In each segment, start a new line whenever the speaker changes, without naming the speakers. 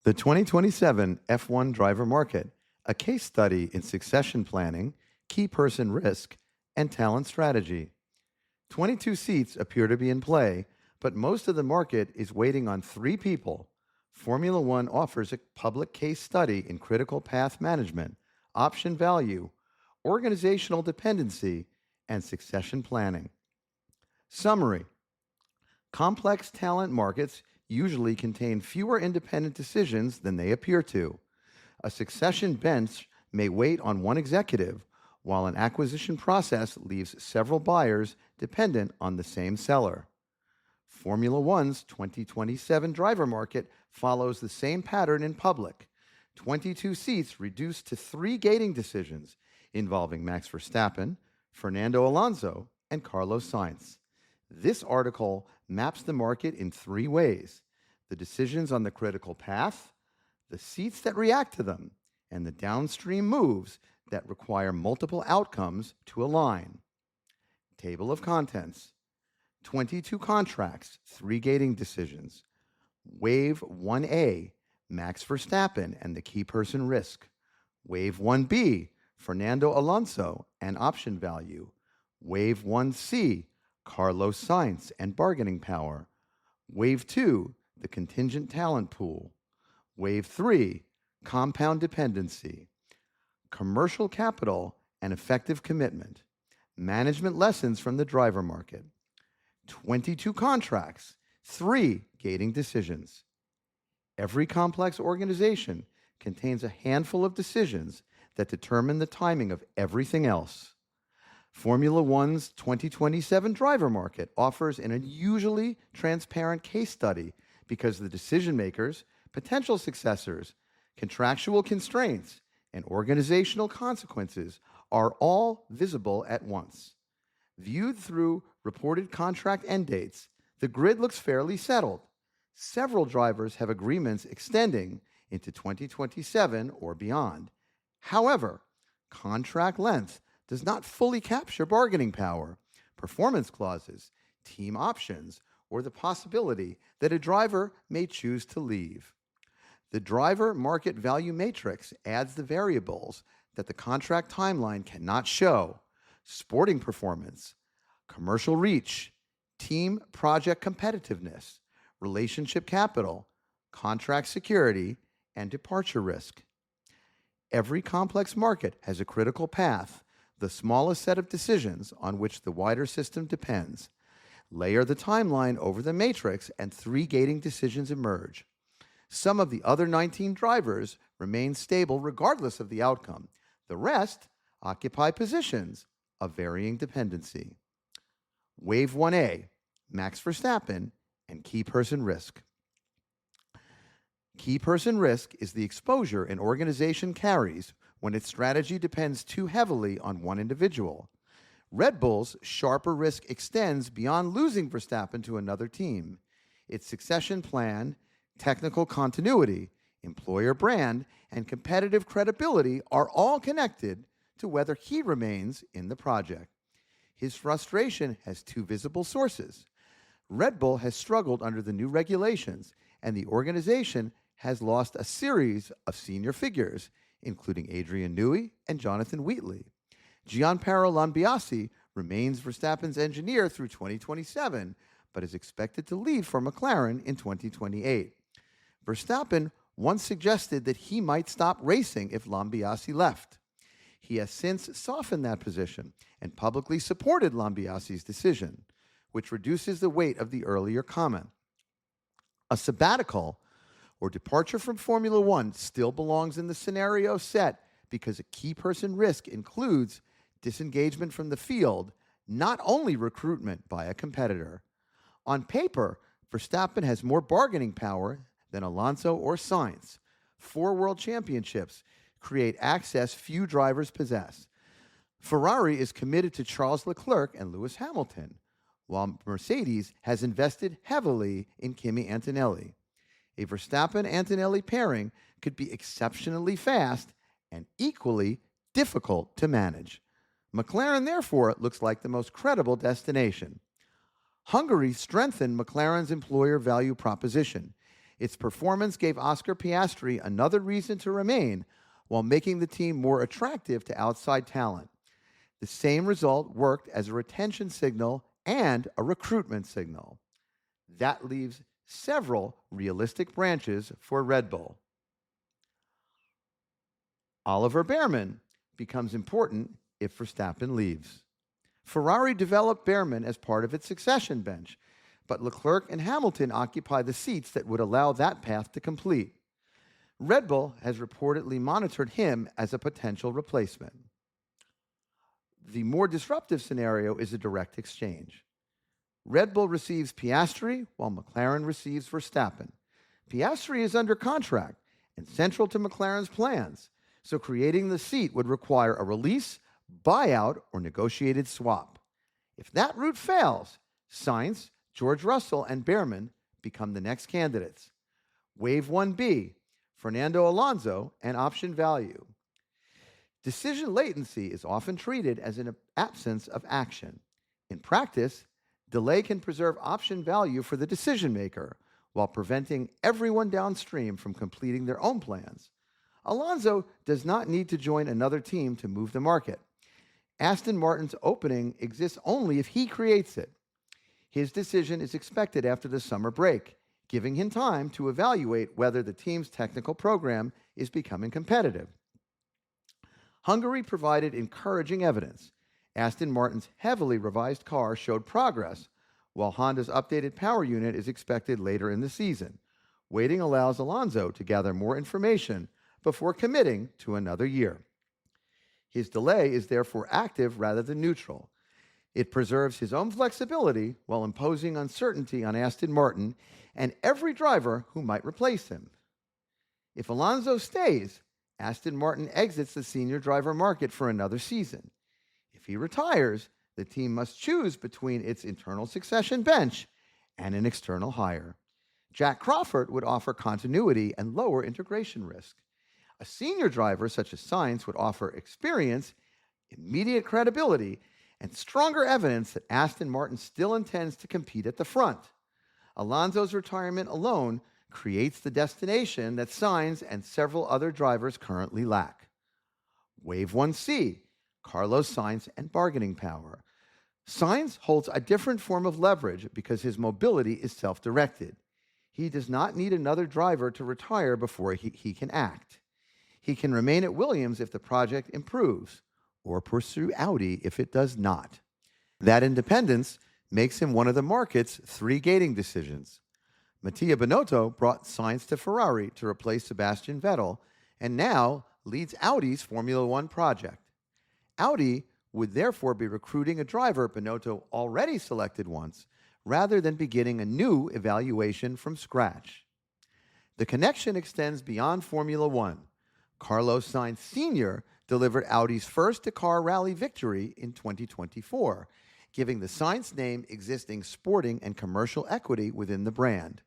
The 2027 F1 driver market, a case study in succession planning, key person risk, and talent strategy. 22 seats appear to be in play, but most of the market is waiting on three people. Formula One offers a public case study in critical path management, option value, organizational dependency, and succession planning. Summary: complex talent markets usually contain fewer independent decisions than they appear to. A succession bench may wait on one executive, while an acquisition process leaves several buyers dependent on the same seller. Formula One's 2027 driver market follows the same pattern in public. 22 seats reduced to three gating decisions involving Max Verstappen, Fernando Alonso, and Carlos Sainz. This article maps the market in three ways: the decisions on the critical path, the seats that react to them, and the downstream moves that require multiple outcomes to align. Table of contents: 22 contracts, three gating decisions. Wave 1A, Max Verstappen and the key person risk. Wave 1B, Fernando Alonso and option value. Wave 1C, Carlos Sainz and bargaining power. Wave 2, the contingent talent pool. Wave 3, compound dependency. Commercial capital and effective commitment. Management lessons from the driver market. 22 contracts, three gating decisions. Every complex organization contains a handful of decisions that determine the timing of everything else. Formula One's 2027 driver market offers an unusually transparent case study because the decision makers, potential successors, contractual constraints, and organizational consequences are all visible at once. Viewed through reported contract end dates, the grid looks fairly settled. Several drivers have agreements extending into 2027 or beyond. However, contract length does not fully capture bargaining power, performance clauses, team options, or the possibility that a driver may choose to leave. The driver market value matrix adds the variables that the contract timeline cannot show: sporting performance, commercial reach, team project competitiveness, relationship capital, contract security, and departure risk. Every complex market has a critical path, the smallest set of decisions on which the wider system depends. Layer the timeline over the matrix and three gating decisions emerge. Some of the other 19 drivers remain stable regardless of the outcome. The rest occupy positions of varying dependency. Wave 1A, Max Verstappen and key person risk. Key person risk is the exposure an organization carries when its strategy depends too heavily on one individual. Red Bull's sharper risk extends beyond losing Verstappen to another team. Its succession plan, technical continuity, employer brand, and competitive credibility are all connected to whether he remains in the project. His frustration has two visible sources. Red Bull has struggled under the new regulations, and the organization has lost a series of senior figures, including Adrian Newey and Jonathan Wheatley. Gianpaolo Lambiase remains Verstappen's engineer through 2027, but is expected to leave for McLaren in 2028. Verstappen once suggested that he might stop racing if Lambiase left. He has since softened that position and publicly supported Lambiase's decision, which reduces the weight of the earlier comment. A sabbatical or departure from Formula One still belongs in the scenario set because a key person risk includes disengagement from the field, not only recruitment by a competitor. On paper, Verstappen has more bargaining power than Alonso or Sainz. 4 world championships create access few drivers possess. Ferrari is committed to Charles Leclerc and Lewis Hamilton, while Mercedes has invested heavily in Kimi Antonelli. A Verstappen-Antonelli pairing could be exceptionally fast and equally difficult to manage. McLaren, therefore, looks like the most credible destination. Hungary strengthened McLaren's employer value proposition. Its performance gave Oscar Piastri another reason to remain while making the team more attractive to outside talent. The same result worked as a retention signal and a recruitment signal. That leaves several realistic branches for Red Bull. Oliver Behrman becomes important if Verstappen leaves. Ferrari developed Behrman as part of its succession bench, but Leclerc and Hamilton occupy the seats that would allow that path to complete. Red Bull has reportedly monitored him as a potential replacement. The more disruptive scenario is a direct exchange. Red Bull receives Piastri, while McLaren receives Verstappen. Piastri is under contract and central to McLaren's plans, so creating the seat would require a release, buyout, or negotiated swap. If that route fails, Sainz, George Russell, and Behrman become the next candidates. Wave 1B, Fernando Alonso, and option value. Decision latency is often treated as an absence of action. In practice, delay can preserve option value for the decision maker while preventing everyone downstream from completing their own plans. Alonso does not need to join another team to move the market. Aston Martin's opening exists only if he creates it. His decision is expected after the summer break, giving him time to evaluate whether the team's technical program is becoming competitive. Hungary provided encouraging evidence. Aston Martin's heavily revised car showed progress, while Honda's updated power unit is expected later in the season. Waiting allows Alonso to gather more information before committing to another year. His delay is therefore active rather than neutral. It preserves his own flexibility while imposing uncertainty on Aston Martin and every driver who might replace him. If Alonso stays, Aston Martin exits the senior driver market for another season. If he retires, the team must choose between its internal succession bench and an external hire. Jack Crawford would offer continuity and lower integration risk. A senior driver such as Sainz would offer experience, immediate credibility, and stronger evidence that Aston Martin still intends to compete at the front. Alonso's retirement alone creates the destination that Sainz and several other drivers currently lack. Wave 1C, Carlos Sainz and bargaining power. Sainz holds a different form of leverage because his mobility is self-directed. He does not need another driver to retire before he can act. He can remain at Williams if the project improves, or pursue Audi if it does not. That independence makes him one of the market's three gating decisions. Mattia Binotto brought Sainz to Ferrari to replace Sebastian Vettel, and now leads Audi's Formula One project. Audi would therefore be recruiting a driver Binotto already selected once, rather than beginning a new evaluation from scratch. The connection extends beyond Formula One. Carlos Sainz Sr. delivered Audi's first Dakar Rally victory in 2024, giving the Sainz name existing sporting and commercial equity within the brand.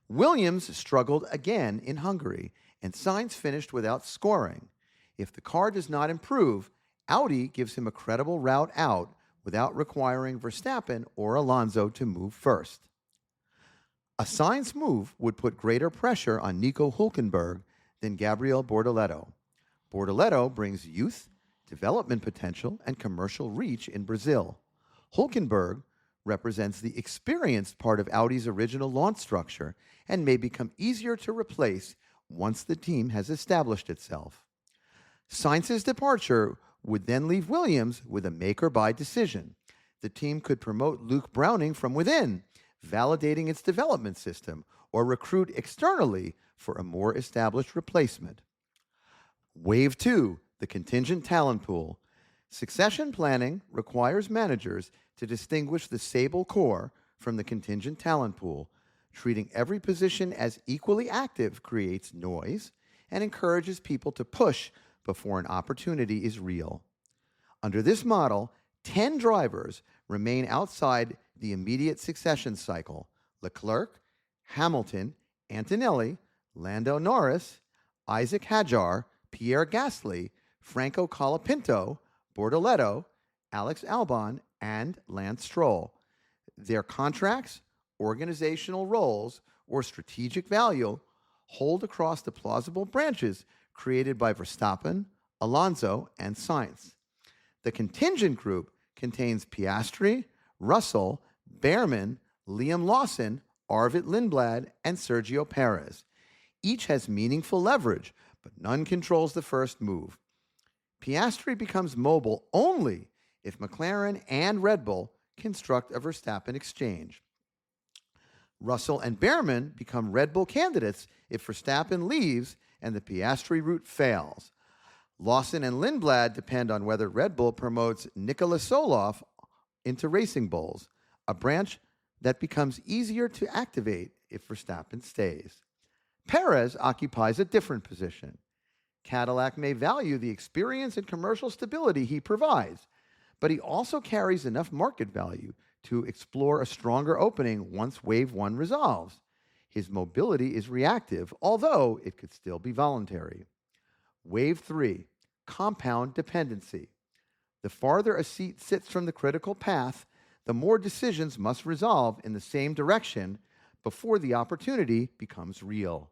Williams struggled again in Hungary, and Sainz finished without scoring. If the car does not improve, Audi gives him a credible route out without requiring Verstappen or Alonso to move first. A Sainz move would put greater pressure on Nico Hülkenberg than Gabriel Bortoleto. Bortoleto brings youth, development potential, and commercial reach in Brazil. Hülkenberg represents the experienced part of Audi's original launch structure and may become easier to replace once the team has established itself. Sainz's departure would then leave Williams with a make-or-buy decision. The team could promote Luke Browning from within, validating its development system, or recruit externally for a more established replacement. Wave 2, the contingent talent pool. Succession planning requires managers to distinguish the stable core from the contingent talent pool. Treating every position as equally active creates noise and encourages people to push before an opportunity is real. Under this model, 10 drivers remain outside the immediate succession cycle: Leclerc, Hamilton, Antonelli, Lando Norris, Isaac Hadjar, Pierre Gasly, Franco Colapinto, Bortoleto, Alex Albon, and Lance Stroll. Their contracts, organizational roles, or strategic value hold across the plausible branches created by Verstappen, Alonso, and Sainz. The contingent group contains Piastri, Russell, Behrman, Liam Lawson, Arvid Lindblad, and Sergio Perez. Each has meaningful leverage, but none controls the first move. Piastri becomes mobile only if McLaren and Red Bull construct a Verstappen exchange. Russell and Behrman become Red Bull candidates if Verstappen leaves and the Piastri route fails. Lawson and Lindblad depend on whether Red Bull promotes Nikola Soloff into Racing Bulls, a branch that becomes easier to activate if Verstappen stays. Perez occupies a different position. Cadillac may value the experience and commercial stability he provides, but he also carries enough market value to explore a stronger opening once Wave 1 resolves. His mobility is reactive, although it could still be voluntary. Wave 3, compound dependency. The farther a seat sits from the critical path, the more decisions must resolve in the same direction before the opportunity becomes real.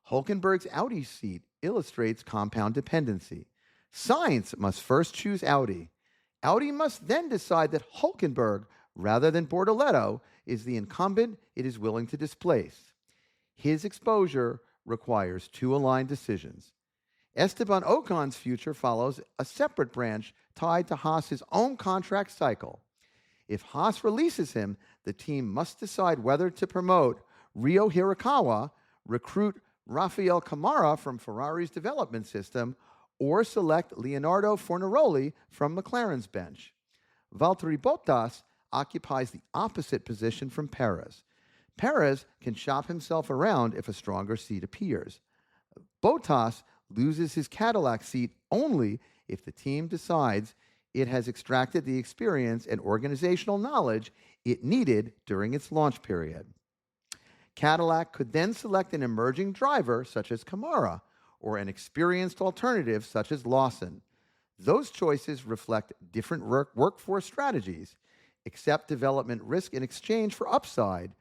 Hülkenberg's Audi seat illustrates compound dependency. Sainz must first choose Audi. Audi must then decide that Hülkenberg, rather than Bortoleto, is the incumbent it is willing to displace. His exposure requires two aligned decisions. Esteban Ocon's future follows a separate branch tied to Haas's own contract cycle. If Haas releases him, the team must decide whether to promote Ryo Hirakawa, recruit Rafael Camara from Ferrari's development system, or select Leonardo Fornaroli from McLaren's bench. Valtteri Bottas occupies the opposite position from Perez. Perez can shop himself around if a stronger seat appears. Bottas loses his Cadillac seat only if the team decides it has extracted the experience and organizational knowledge it needed during its launch period. Cadillac could then select an emerging driver such as Camara or an experienced alternative such as Lawson. Those choices reflect different workforce strategies, accept development risk in exchange for upside,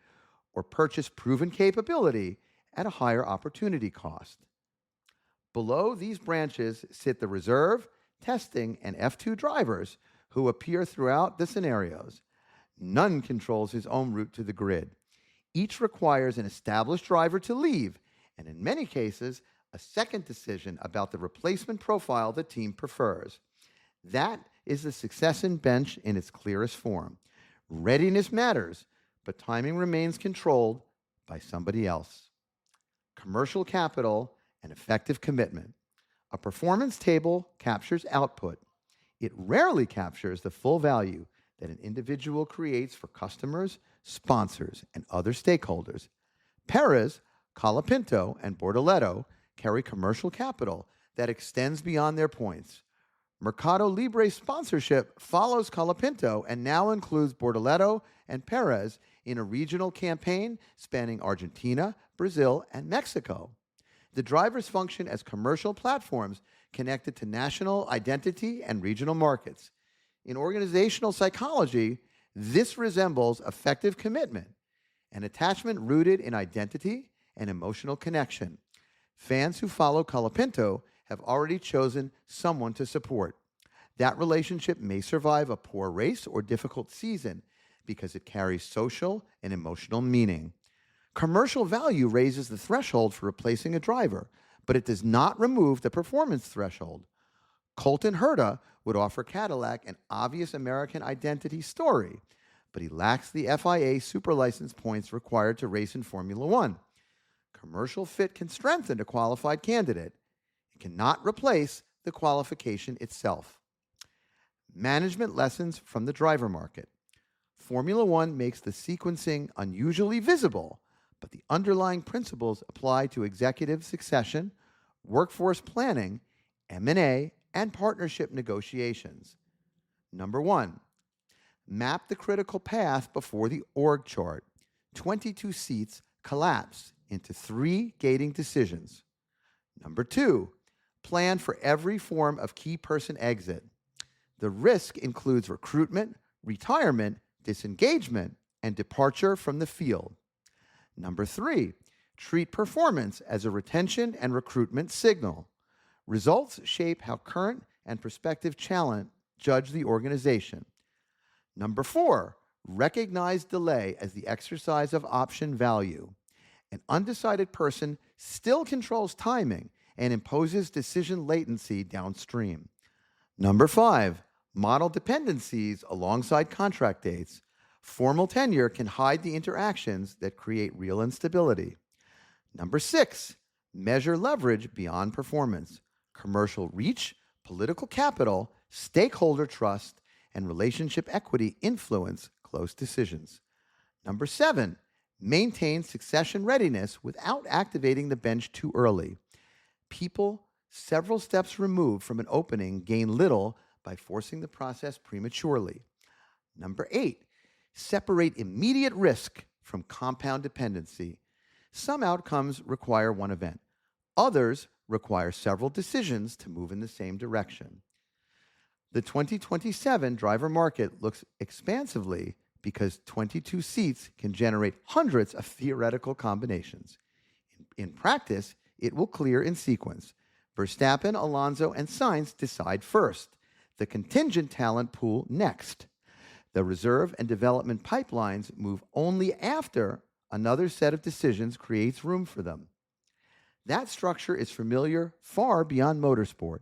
or purchase proven capability at a higher opportunity cost. Below these branches sit the reserve, testing, and F2 drivers who appear throughout the scenarios. None controls his own route to the grid. Each requires an established driver to leave, and in many cases, a second decision about the replacement profile the team prefers. That is the succession bench in its clearest form. Readiness matters, but timing remains controlled by somebody else. Commercial capital and effective commitment. A performance table captures output. It rarely captures the full value that an individual creates for customers, sponsors, and other stakeholders. Perez, Colapinto, and Bortoleto carry commercial capital that extends beyond their points. Mercado Libre sponsorship follows Colapinto and now includes Bortoleto and Perez in a regional campaign spanning Argentina, Brazil, and Mexico. The drivers function as commercial platforms connected to national identity and regional markets. In organizational psychology, this resembles effective commitment, an attachment rooted in identity and emotional connection. Fans who follow Colapinto have already chosen someone to support. That relationship may survive a poor race or difficult season because it carries social and emotional meaning. Commercial value raises the threshold for replacing a driver, but it does not remove the performance threshold. Colton Herta would offer Cadillac an obvious American identity story, but he lacks the FIA superlicense points required to race in Formula One. Commercial fit can strengthen a qualified candidate. It cannot replace the qualification itself. Management lessons from the driver market. Formula One makes the sequencing unusually visible, but the underlying principles apply to executive succession, workforce planning, M&A, and partnership negotiations. Number 1, map the critical path before the org chart. 22 seats collapse into 3 gating decisions. Number 2, plan for every form of key person exit. The risk includes recruitment, retirement, disengagement, and departure from the field. Number 3, treat performance as a retention and recruitment signal. Results shape how current and prospective talent judge the organization. Number 4, recognize delay as the exercise of option value. An undecided person still controls timing and imposes decision latency downstream. Number 5, model dependencies alongside contract dates. Formal tenure can hide the interactions that create real instability. Number 6, measure leverage beyond performance. Commercial reach, political capital, stakeholder trust, and relationship equity influence close decisions. Number 7, maintain succession readiness without activating the bench too early. People several steps removed from an opening gain little by forcing the process prematurely. Number 8, separate immediate risk from compound dependency. Some outcomes require one event. Others require several decisions to move in the same direction. The 2027 driver market looks expansively because 22 seats can generate hundreds of theoretical combinations. In practice, it will clear in sequence. Verstappen, Alonso, and Sainz decide first. The contingent talent pool next. The reserve and development pipelines move only after another set of decisions creates room for them. That structure is familiar far beyond motorsport.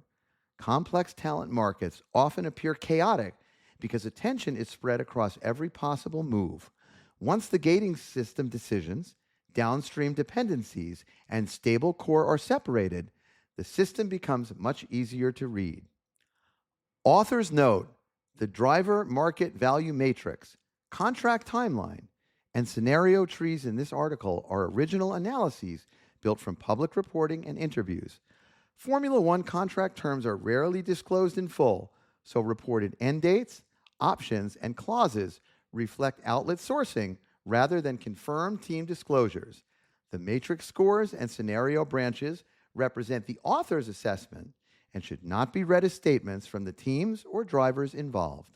Complex talent markets often appear chaotic because attention is spread across every possible move. Once the gating system decisions, downstream dependencies, and stable core are separated, the system becomes much easier to read. Authors note the driver market value matrix, contract timeline, and scenario trees in this article are original analyses built from public reporting and interviews. Formula One contract terms are rarely disclosed in full, so reported end dates, options, and clauses reflect outlet sourcing rather than confirmed team disclosures. The matrix scores and scenario branches represent the author's assessment and should not be read as statements from the teams or drivers involved.